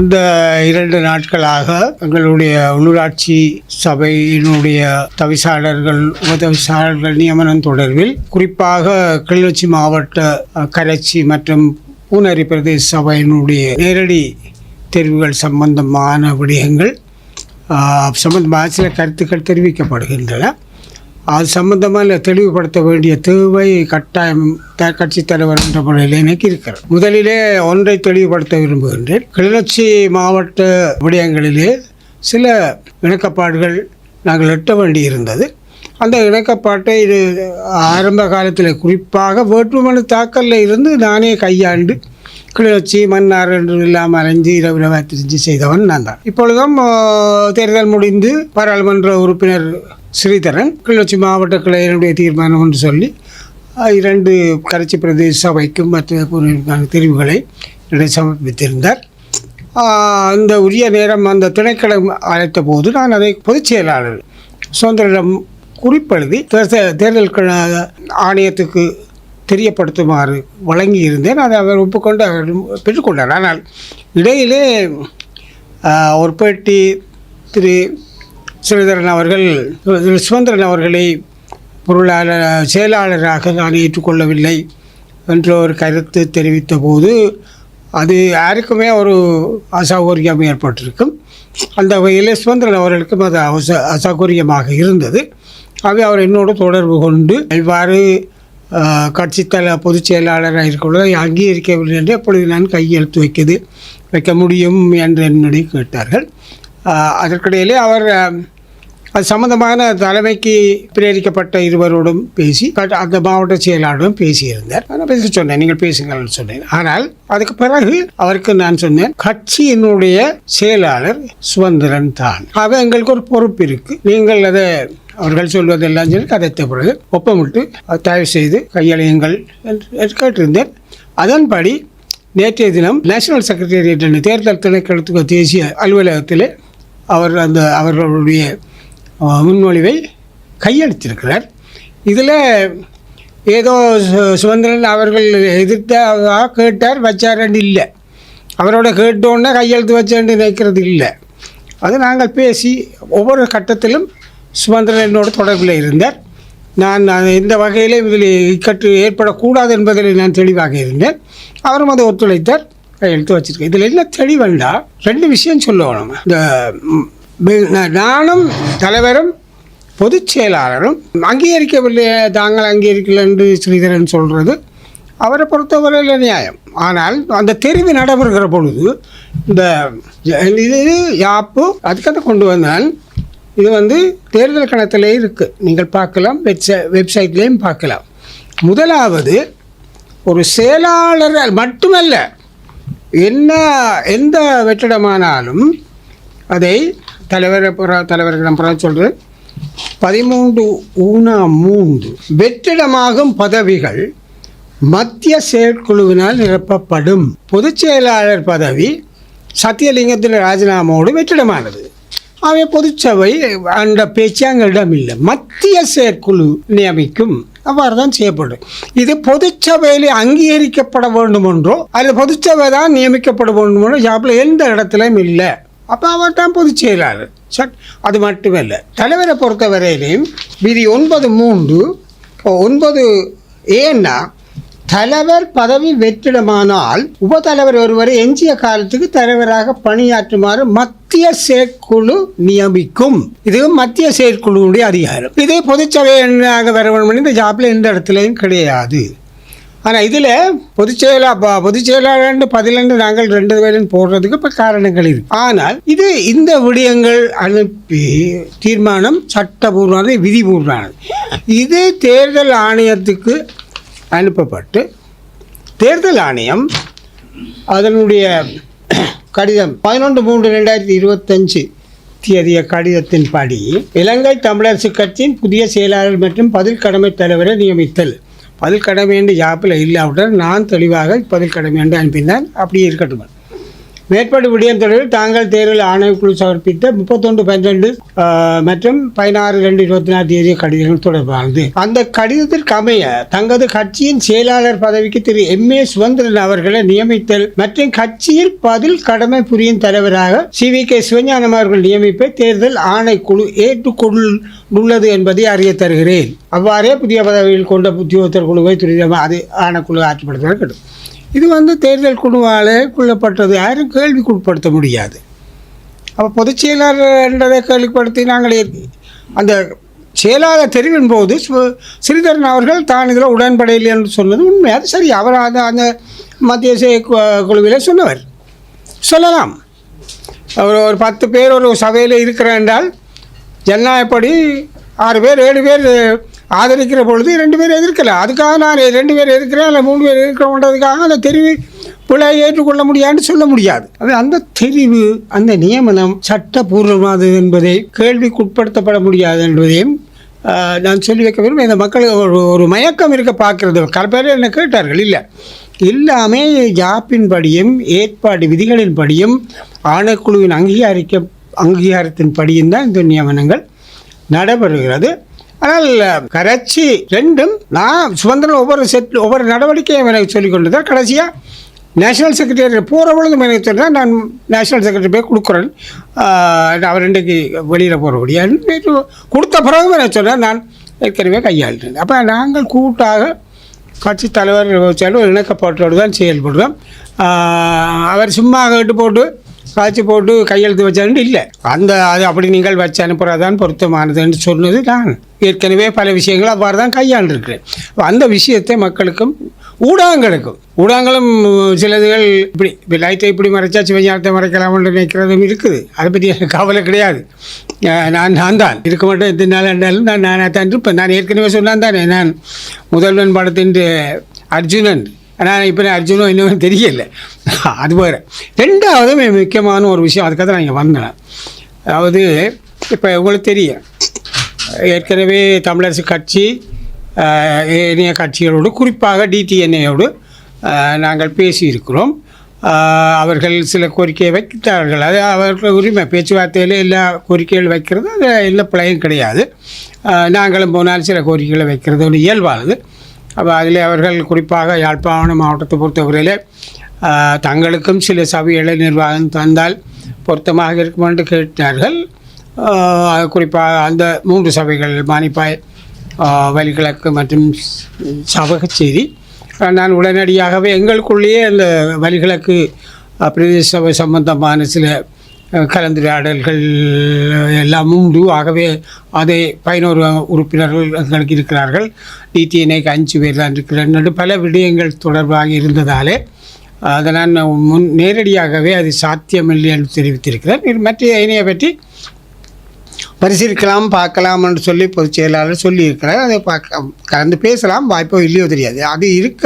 இந்த 2 நாட்களாக எங்களுடைய உள்ளூராட்சி சபையினுடைய தவிசாளர்கள் உபதவிசாளர்கள் நியமனம் தொடர்பில் குறிப்பாக கிளிநொச்சி மாவட்ட கரைச்சி மற்றும் பூனரி பிரதேச சபையினுடைய நேரடி தெரிவுகள் சம்பந்தமான விடயங்கள் சம்பந்தமாக சில கருத்துக்கள் தெரிவிக்கப்படுகின்றன. அது சம்பந்தமாக தெளிவுபடுத்த வேண்டிய தேவை கட்டாயம் கட்சி தலைவர் என்ற முறையில் எனக்கு இருக்கிறது. முதலிலே ஒன்றை தெளிவுபடுத்த விரும்புகின்றேன். கிளிநொச்சி மாவட்ட விடயங்களிலே சில இணக்கப்பாடுகள் நாங்கள் எட்ட வேண்டியிருந்தது. அந்த இணக்கப்பாட்டை ஆரம்ப காலத்தில் குறிப்பாக வேட்புமனு தாக்கலில் இருந்து நானே கையாண்டு கிளிநொச்சி மன்னார் என்று இல்லாமல் அலைஞ்சு இரவு திரிஞ்சு செய்தவன் நான் தான். இப்பொழுதும் தேர்தல் முடிந்து பாராளுமன்ற உறுப்பினர் ஸ்ரீதரன் கிளிநொச்சி மாவட்ட கிளையினுடைய தீர்மானம் என்று சொல்லி 2 கரைச்சி பிரதேச சபைக்கும் மற்ற தெரிவுகளை சமர்ப்பித்திருந்தார். அந்த உரிய நேரம் அந்த திணைக்களம் அழைத்த போது நான் அதை பொதுச் செயலாளர் சுதந்திரம் குறிப்பெழுதி தேர்தல் ஆணையத்துக்கு தெரியப்படுத்துமாறு வழங்கி இருந்தேன். அதை அவர் ஒப்புக்கொண்டு அவர் பெற்றுக்கொண்டார். ஆனால் இடையிலே ஒரு பேட்டி திரு ஸ்ரீதரன் அவர்கள் சுதந்திரன் அவர்களை பொருளாளர் செயலாளராக நான் ஏற்றுக்கொள்ளவில்லை என்ற ஒரு கருத்து தெரிவித்த போது அது யாருக்குமே ஒரு அசௌகரியம் ஏற்பட்டிருக்கும். அந்த வகையில் சுதந்திரன் அவர்களுக்கும் அது அசௌகரியமாக இருந்தது. ஆகவே அவர் என்னோடு தொடர்பு கொண்டு இவ்வாறு கட்சி பொதுச் செயலாளராக இருக்கிறதை அங்கீகரிக்கவில்லை என்று அப்பொழுது நான் கையெழுத்து வைக்க முடியும் என்று என்னுடைய கேட்டார்கள். அதற்கிடையிலே அவர் அது சம்பந்தமான தலைமைக்கு பிரேரிக்கப்பட்ட இருவரோடும் பேசி அந்த மாவட்ட செயலாளரும் பேசியிருந்தார். நான் பேச சொன்னேன், நீங்கள் பேசுங்கள்னு சொன்னேன். ஆனால் அதுக்கு பிறகு அவருக்கு நான் சொன்னேன், கட்சியினுடைய செயலாளர் சுதந்திரன் தான். ஆக எங்களுக்கு ஒரு பொறுப்பு இருக்கு. நீங்கள் அதை அவர்கள் சொல்வதெல்லாம் சொல்லி கதைத்த பிறகு ஒப்பமிட்டு தயவு செய்து கையளியுங்கள் என்று கேட்டிருந்தேன். அதன்படி நேற்றைய தினம் நேஷனல் செக்ரட்டேரியட் என்ற தேர்தல் திணைக்களத்துக்கு தேசிய அலுவலகத்தில் அவர்களுடைய முன்மொழிவை கையெழுத்திருக்கிறார். இதில் ஏதோ சுதந்திரன் அவர்கள் எதிர்த்தாக கேட்டார் வச்சாரண்டு இல்லை, அவரோட கேட்டோன்னே கையெழுத்து வச்சேன்னு நினைக்கிறது இல்லை. அது நாங்கள் பேசி ஒவ்வொரு கட்டத்திலும் சுதந்திரன் என்னோட தொடர்பில் இருந்தார். நான் எந்த வகையிலும் இதில் இக்கட்டு ஏற்படக்கூடாது என்பதில் நான் தெளிவாக இருந்தேன். அவரும் அதை ஒத்துழைத்தார், கையெழுத்து வச்சுருக்கேன். இதில் என்ன தெளிவண்டா 2 விஷயம் சொல்லணும். இந்த நானும் தலைவரும் பொதுச் செயலாளரும் அங்கீகரிக்கவில்லை, தாங்கள் அங்கீகரிக்கல என்று ஸ்ரீதரன் சொல்கிறது அவரை பொறுத்தவரையில் நியாயம். ஆனால் அந்த தெரிவு நடைபெறுகிற பொழுது இந்த இது யாப்பு அதுக்காக கொண்டு வந்தால் இது தேர்தல் கணக்கிலே இருக்குது, நீங்கள் பார்க்கலாம், வெப்சைட்லேயும் பார்க்கலாம். முதலாவது ஒரு செயலாளர் மட்டுமல்ல, எந்த வெற்றிடமானாலும் அதை தலைவரிடம் சொல்கிறேன். 13(3) வெற்றிடமாகும் பதவிகள் மத்திய செயற்குழுவினால் நிரப்பப்படும். பொதுச் செயலாளர் பதவி சத்தியலிங்கத்தில் ராஜினாமாவோடு வெற்றிடமானது. அவை பொதுச்சபை அந்த பேச்சு அங்களிடம் இல்லை, மத்திய செயற்குழு நியமிக்கும். அவ்வாறு தான் செய்யப்படும். இது பொதுச்சபையில் அங்கீகரிக்கப்பட வேண்டும் என்றோ அல்லது பொதுச்சபை தான் நியமிக்கப்பட வேண்டும் என்றோ ஜாப்பில் எந்த இடத்துலையும் இல்லை. அப்போ அவர் தான் பொதுச் செயலாளர். அது மட்டுமல்ல, தலைவரை பொறுத்தவரையிலையும் விதி 9(3) ஏன்னா தலைவர் பதவி வெற்றிடமானால் உபதலைவர் ஒருவரை எஞ்சிய காலத்துக்கு தலைவராக பணியாற்றுமாறு மத்திய செயற்குழு நியமிக்கும். இது மத்திய செயற்குழுவுடைய அதிகாரம். இதே பொதுச்சபையாக வர வேண்டும் இந்த ஜாப்பில் எந்த இடத்துலையும் கிடையாது. ஆனால் இதில் பொதுச் செயலாளர் 10 நாங்கள் 2 பேரும் போடுறதுக்கு இப்போ காரணங்கள் இருக்கு. ஆனால் இந்த விடயங்கள் அனுப்பி தீர்மானம் சட்டபூர்வமானது, விதிபூர்வமானது. இது தேர்தல் ஆணையத்துக்கு அனுப்பப்பட்டு தேர்தல் ஆணையம் அதனுடைய கடிதம் 11(3)2025 தேதிய கடிதத்தின்படி இலங்கை தமிழரசு கட்சியின் புதிய செயலாளர் மற்றும் பதில் கடமை தலைவரை நியமித்தல். பதில் கடமை என்று யாப்பில் இல்லாவிட்டால் நான் தெளிவாக பதில் கடமை என்று அனுப்பினான். அப்படியே இருக்கட்டும். மேற்படி விடயம் தொடர்பில் தாங்கள் தேர்தல் ஆணைக்குழு சமர்ப்பித்த 31/12 மற்றும் 16/2/24 தேதிய கடிதங்கள் தொடர்பானது. அந்த கடிதத்திற்கு அமைய தங்களது கட்சியின் செயலாளர் பதவிக்கு திரு MA சுதந்திரன் அவர்களை நியமித்தல் மற்றும் கட்சியில் பதில் கடமை புரியும் தலைவராக CVK சிவஞானம் அவர்கள் நியமிப்பை தேர்தல் ஆணைக்குழு ஏற்றுக்கொண்டுள்ளது என்பதை அறிய தருகிறேன். அவ்வாறே புதிய பதவியில் கொண்ட உத்தியோகத்தர் குழுவை துரிதமாக அது ஆணைக்குழு ஆட்சிப்படுத்த. இது தேர்தல் குழுவால் கொள்ளப்பட்டது, யாரும் கேள்விக்குட்படுத்த முடியாது. அப்போ பொதுச் செயலாளர் என்றதை கேள்விப்படுத்தி நாங்கள் அந்த செயலாளர் தெரிவின் போது ஸ்ரீதரன் அவர்கள் தான் இதில் உடன்படையில் என்று சொன்னது உண்மை. அது சரி, அவர் அந்த மத்திய குழுவில் சொன்னவர் சொல்லலாம். அவர் ஒரு 10 பேர் ஒரு சபையில் இருக்கிறார் என்றால் ஜனநாயகப்படி 6 பேர் 7 பேர் ஆதரிக்கிற பொழுது 2 பேர் எதிர்க்கலாம். அதுக்காக நான் 2 பேர் எதிர்க்கிறேன் இல்லை 3 பேர் எதிர்க்கிறோன்றதுக்காக அந்த தெரிவு பிழை ஏற்றுக்கொள்ள முடியாதுன்னு சொல்ல முடியாது. அது அந்த தெரிவு அந்த நியமனம் சட்டபூர்வமானது என்பதை கேள்விக்குட்படுத்தப்பட முடியாது என்பதையும் நான் சொல்லி வைக்க விரும்புகிறேன். இந்த மக்கள் ஒரு மயக்கம் இருக்க பார்க்கறது. பல பேர் என்ன கேட்டார்கள், இல்லை எல்லாமே ஜாப்பின்படியும் ஏற்பாடு விதிகளின்படியும் ஆணைக்குழுவின் அங்கீகாரத்தின் படியும் தான் இந்த நியமனங்கள் நடைபெறுகிறது. ஆனால் கரைச்சி ரெண்டும் நான் சுதந்திரம் ஒவ்வொரு நடவடிக்கையும் எனக்கு சொல்லிக் கொண்டு தான் கடைசியாக நேஷனல் செக்ரட்டரி போகிற பொழுதும் எனக்கு சொன்னால் நான் நேஷனல் செக்ரட்டரி போய் கொடுக்குறேன், அவர் இன்றைக்கு வெளியில் போகிறபடியா கொடுத்த பிறகு எனக்கு சொன்னால் நான் ஏற்கனவே கையாளுறேன். அப்போ நாங்கள் கூட்டாக கட்சி தலைவர் இணக்கப்பட்டோடு தான் செயல்படுறோம். அவர் சும்மா கேட்டு போட்டு காய்ச்சி போட்டு கையெழுத்து வச்சான்னு இல்லை. அது அப்படி நீங்கள் வச்சு அனுப்புகிறதான் பொருத்தமானதுன்னு சொன்னது நான் ஏற்கனவே பல விஷயங்கள் அவ்வாறு தான் கையாண்டிருக்கிறேன். அந்த விஷயத்தை மக்களுக்கும் ஊடகங்களும் சிலதுகள் இப்படி லைட்டை இப்படி மறைச்சா சிவஞானத்தை மறைக்கலாம்னு நினைக்கிறதும் இருக்குது. அதை பற்றி எனக்கு கவலை கிடையாது. நான் தான் இருக்க மாட்டேன். எத்தனை நாள் இருந்தாலும் நான் தான் இருப்பேன். நான் ஏற்கனவே சொன்னான் தானே, நான் முதல்வன் படத்தின் அர்ஜுனன். ஆனால் இப்போ அர்ஜுனும் இன்னும் தெரியல. அது வேறு. ரெண்டாவது முக்கியமான ஒரு விஷயம், அதுக்காக தான் நான் இங்கே வந்தேன். அதாவது இப்போ உங்களுக்கு தெரியும், ஏற்கனவே தமிழரசு கட்சி ஏனைய கட்சிகளோடு குறிப்பாக DTNAயோடு நாங்கள் பேசியிருக்கிறோம். அவர்கள் சில கோரிக்கையை வைக்கிறார்கள். அது அவர்கள் உரிமை. பேச்சுவார்த்தையில் எல்லா கோரிக்கைகள் வைக்கிறது அது எல்லா பிழையும் கிடையாது. நாங்களும் போனால் சில கோரிக்கைகளை வைக்கிறது ஒரு இயல்பானது. அப்போ அதில் அவர்கள் குறிப்பாக யாழ்ப்பாணம் மாவட்டத்தை பொறுத்தவரையில் தங்களுக்கும் சில சபைகளை நிர்வாகம் தந்தால் பொருத்தமாக இருக்கும் என்று கேட்டார்கள். குறிப்பாக அந்த 3 சபைகள் மானிப்பாய், வலிகிழக்கு மற்றும் சபகச்சேரி. நான் உடனடியாகவே எங்களுக்குள்ளேயே அந்த வலிகிழக்கு பிரதேச சபை சம்பந்தமான சில கலந்துரையாடல்கள் எல்லாம் உண்டு. ஆகவே அதை 11 உறுப்பினர்கள் எங்களுக்கு இருக்கிறார்கள். DTNAக்கு 5 பேர் தான் இருக்கிறார்கள். பல விடயங்கள் தொடர்பாக இருந்ததாலே அதை நான் நேரடியாகவே அது சாத்தியமில்லை என்று தெரிவித்திருக்கிறேன். மற்ற இணையை பற்றி பரிசீலிக்கலாம் பார்க்கலாம் என்று சொல்லி பொதுச் செயலாளர் சொல்லியிருக்கிறார். அதை கலந்து பேசலாம், வாய்ப்போ இல்லையோ தெரியாது. அது இருக்க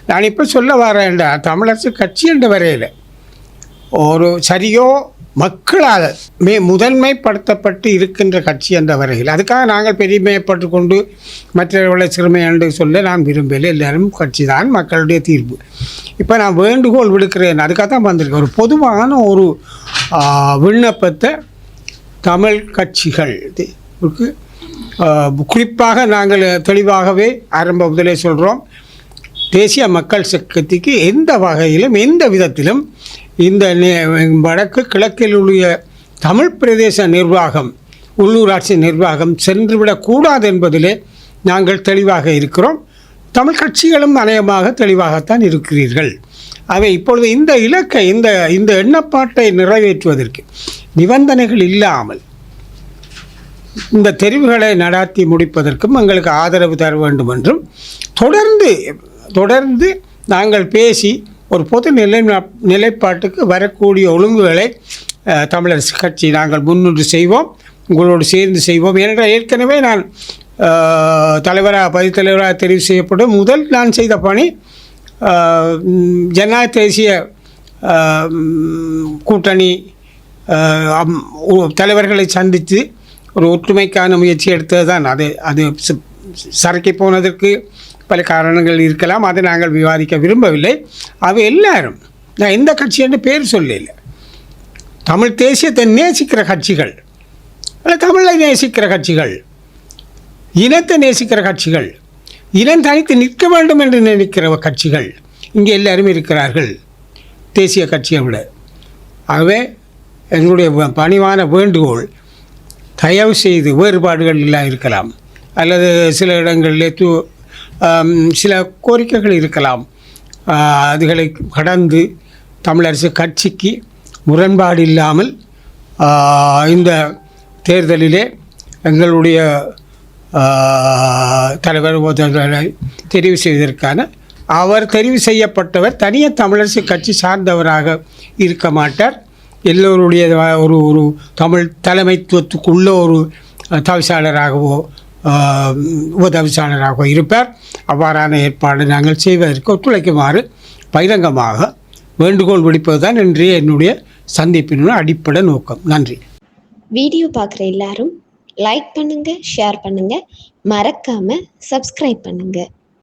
நான் இப்போ சொல்ல வரேன், தமிழரசு கட்சி என்ற வரையில் ஒரு சரியோ மக்களால் முதன்மைப்படுத்தப்பட்டு இருக்கின்ற கட்சி என்ற வரையில் அதுக்காக நாங்கள் பெருமைப்பட்டு கொண்டு மற்றவர்களை சிறுமை என்று சொல்ல நான் விரும்பலை. எல்லாரும் கட்சி தான், மக்களுடைய தீர்ப்பு. இப்போ நான் வேண்டுகோள் விடுக்கிறேன், அதுக்காக தான் வந்திருக்கேன். ஒரு பொதுவான ஒரு விண்ணப்பத்தை தமிழ் கட்சிகளுக்கு குறிப்பாக நாங்கள் தெளிவாகவே ஆரம்ப முதலே சொல்கிறோம், தேசிய மக்கள் சக்திக்கு எந்த வகையிலும் எந்த விதத்திலும் இந்த வடக்கு கிழக்கில் உள்ள தமிழ் பிரதேச நிர்வாகம் உள்ளூராட்சி நிர்வாகம் சென்றுவிடக்கூடாது என்பதிலே நாங்கள் தெளிவாக இருக்கிறோம். தமிழ் கட்சிகளும் அநேகமாக தெளிவாகத்தான் இருக்கிறீர்கள். அவை இப்பொழுது இந்த இலக்கை இந்த எண்ணப்பாட்டை நிறைவேற்றுவதற்கு நிபந்தனைகள் இல்லாமல் இந்த தெரிவுகளை நடாத்தி முடிப்பதற்கும் எங்களுக்கு ஆதரவு தர வேண்டும் என்றும் தொடர்ந்து நாங்கள் பேசி ஒரு பொது நிலைப்பாட்டுக்கு வரக்கூடிய ஒழுங்குகளை தமிழரசு கட்சி நாங்கள் முன்னின்று செய்வோம், உங்களோடு சேர்ந்து செய்வோம். ஏனென்றால் ஏற்கனவே நான் பதித்தலைவராக தெரிவு செய்யப்படும் முதல் நான் செய்த பணி ஜனநாயக தேசிய கூட்டணி தலைவர்களை சந்தித்து ஒரு ஒற்றுமைக்கான முயற்சி எடுத்தது தான். அது சறுக்கி போனதற்கு பல காரணங்கள் இருக்கலாம், அதை நாங்கள் விவாதிக்க விரும்பவில்லை. அவை எல்லாரும் நான் எந்த கட்சி என்று பேர் சொல்லல. தமிழ் தேசியத்தை நேசிக்கிற கட்சிகள், அல்ல தமிழை நேசிக்கிற கட்சிகள், இனத்தை நேசிக்கிற கட்சிகள், இனம் தனித்து நிற்க வேண்டும் என்று நினைக்கிற கட்சிகள் இங்கே எல்லாரும் இருக்கிறார்கள் தேசிய கட்சியை விட. ஆகவே எங்களுடைய பணிவான வேண்டுகோள், தயவு செய்து வேறுபாடுகள் எல்லாம் இருக்கலாம், அல்லது சில இடங்களிலே சில கோரிக்கைகள் இருக்கலாம், அதுகளை கடந்து தமிழரசு கட்சிக்கு முரண்பாடு இல்லாமல் இந்த தேர்தலிலே எங்களுடைய தலைவர் தெரிவு செய்வதற்கான, அவர் தெரிவு செய்யப்பட்டவர் தனியாக தமிழரசு கட்சி சார்ந்தவராக இருக்க மாட்டார். எல்லோருடைய ஒரு தமிழ் தலைமைத்துவத்துக்குள்ள ஒரு தவிசாளராகவோ உபதவிசாளராகவோ இருப்பார். அவ்வாறான ஏற்பாடு நாங்கள் செய்வதற்கு ஒத்துழைக்குமாறு பகிரங்கமாக வேண்டுகோள் விடுப்பது தான் இன்றைய என்னுடைய சந்திப்பினுடைய அடிப்படை நோக்கம். நன்றி. வீடியோ பார்க்குற எல்லாரும் லைக் பண்ணுங்க, ஷேர் பண்ணுங்க, மறக்காம சப்ஸ்கிரைப் பண்ணுங்க.